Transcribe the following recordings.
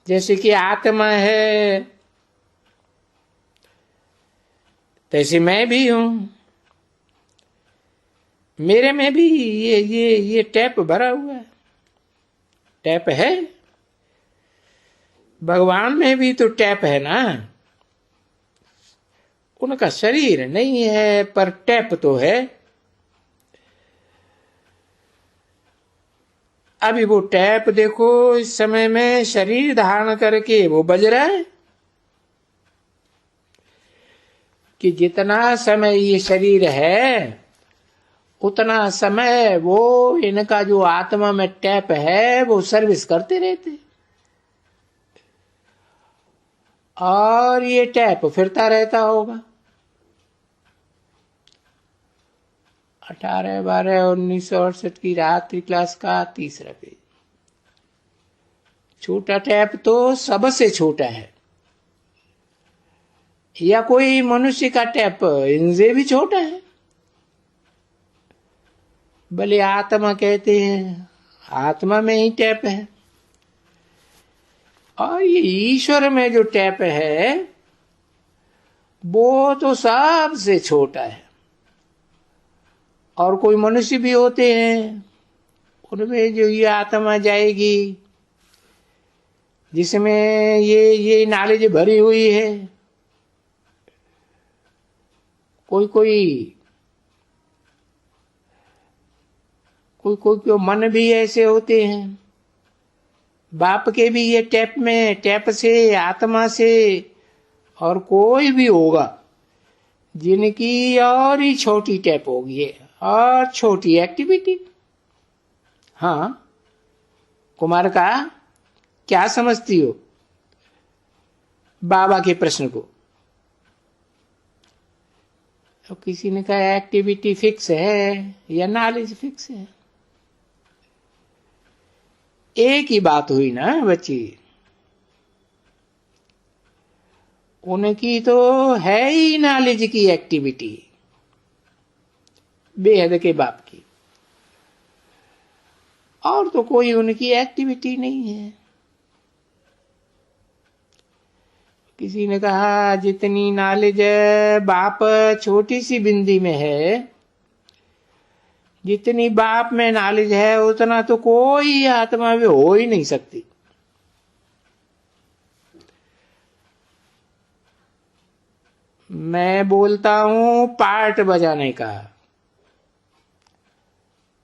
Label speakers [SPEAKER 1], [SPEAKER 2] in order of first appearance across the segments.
[SPEAKER 1] जैसे कि आत्मा है तैसे मैं भी हूं। मेरे में भी ये टैप भरा हुआ है, टैप है। भगवान में भी तो टैप है ना। उनका शरीर नहीं है पर टैप तो है। अभी वो टैप देखो इस समय में शरीर धारण करके वो बज रहा है कि जितना समय ये शरीर है उतना समय वो इनका जो आत्मा में टैप है वो सर्विस करते रहते, और ये टैप फिरता रहता होगा। 18/12/1968 की रात्रि क्लास का तीसरा पेज। छोटा टैप तो सबसे छोटा है, या कोई मनुष्य का टैप इनसे भी छोटा है। भले आत्मा कहते हैं, आत्मा में ही टैप है, और ये ईश्वर में जो टैप है वो तो सबसे छोटा है। और कोई मनुष्य भी होते हैं, उनमें जो ये आत्मा जाएगी जिसमें ये नॉलेज भरी हुई है। कोई मन भी ऐसे होते हैं, बाप के भी ये टैप से आत्मा से, और कोई भी होगा जिनकी और ही छोटी टैप होगी और छोटी एक्टिविटी। हाँ कुमार का क्या समझती हो बाबा के प्रश्न को? तो किसी ने कहा एक्टिविटी फिक्स है या नॉलेज फिक्स है। एक ही बात हुई ना बच्ची, उनकी तो है ही नॉलेज की एक्टिविटी, बेहद के बाप की, और तो कोई उनकी एक्टिविटी नहीं है। किसी ने कहा जितनी नॉलेज बाप छोटी सी बिंदी में है, जितनी बाप में नॉलेज है उतना तो कोई आत्मा में हो ही नहीं सकती। मैं बोलता हूं पार्ट बजाने का,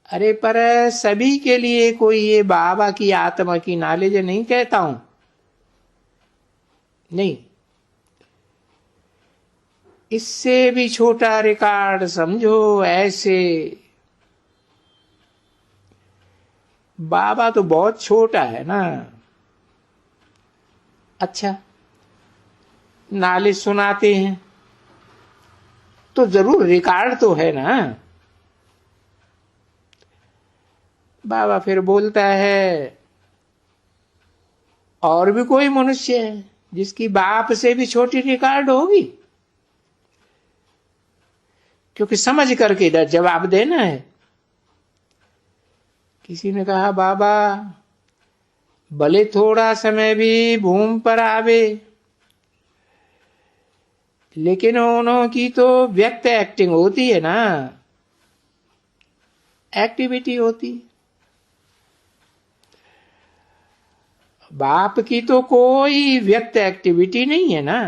[SPEAKER 1] अरे पर सभी के लिए कोई ये बाबा की आत्मा की नॉलेज नहीं कहता हूं, नहीं। इससे भी छोटा रिकॉर्ड समझो। ऐसे बाबा तो बहुत छोटा है ना। अच्छा नॉलेज सुनाते हैं तो जरूर रिकॉर्ड तो है ना। बाबा फिर बोलता है और भी कोई मनुष्य है जिसकी बाप से भी छोटी रिकॉर्ड होगी, क्योंकि समझ करके इधर जवाब देना है। किसी ने कहा बाबा भले थोड़ा समय भी भूमि पर आवे, लेकिन उन्हों की तो व्यक्त एक्टिंग होती है ना, एक्टिविटी होती। बाप की तो कोई व्यक्त एक्टिविटी नहीं है ना।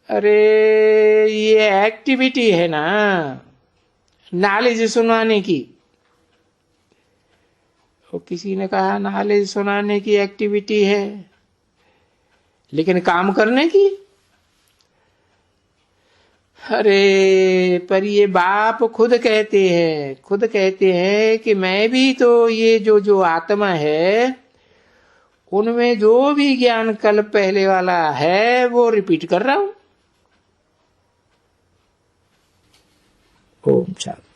[SPEAKER 1] अरे ये एक्टिविटी है ना नॉलेज सुनाने की। तो किसी ने कहा नॉलेज सुनाने की एक्टिविटी है, लेकिन काम करने की? अरे पर ये बाप खुद कहते हैं कि मैं भी तो ये जो आत्मा है उनमें जो भी ज्ञान कल पहले वाला है वो रिपीट कर रहा हूं। ओम शांति।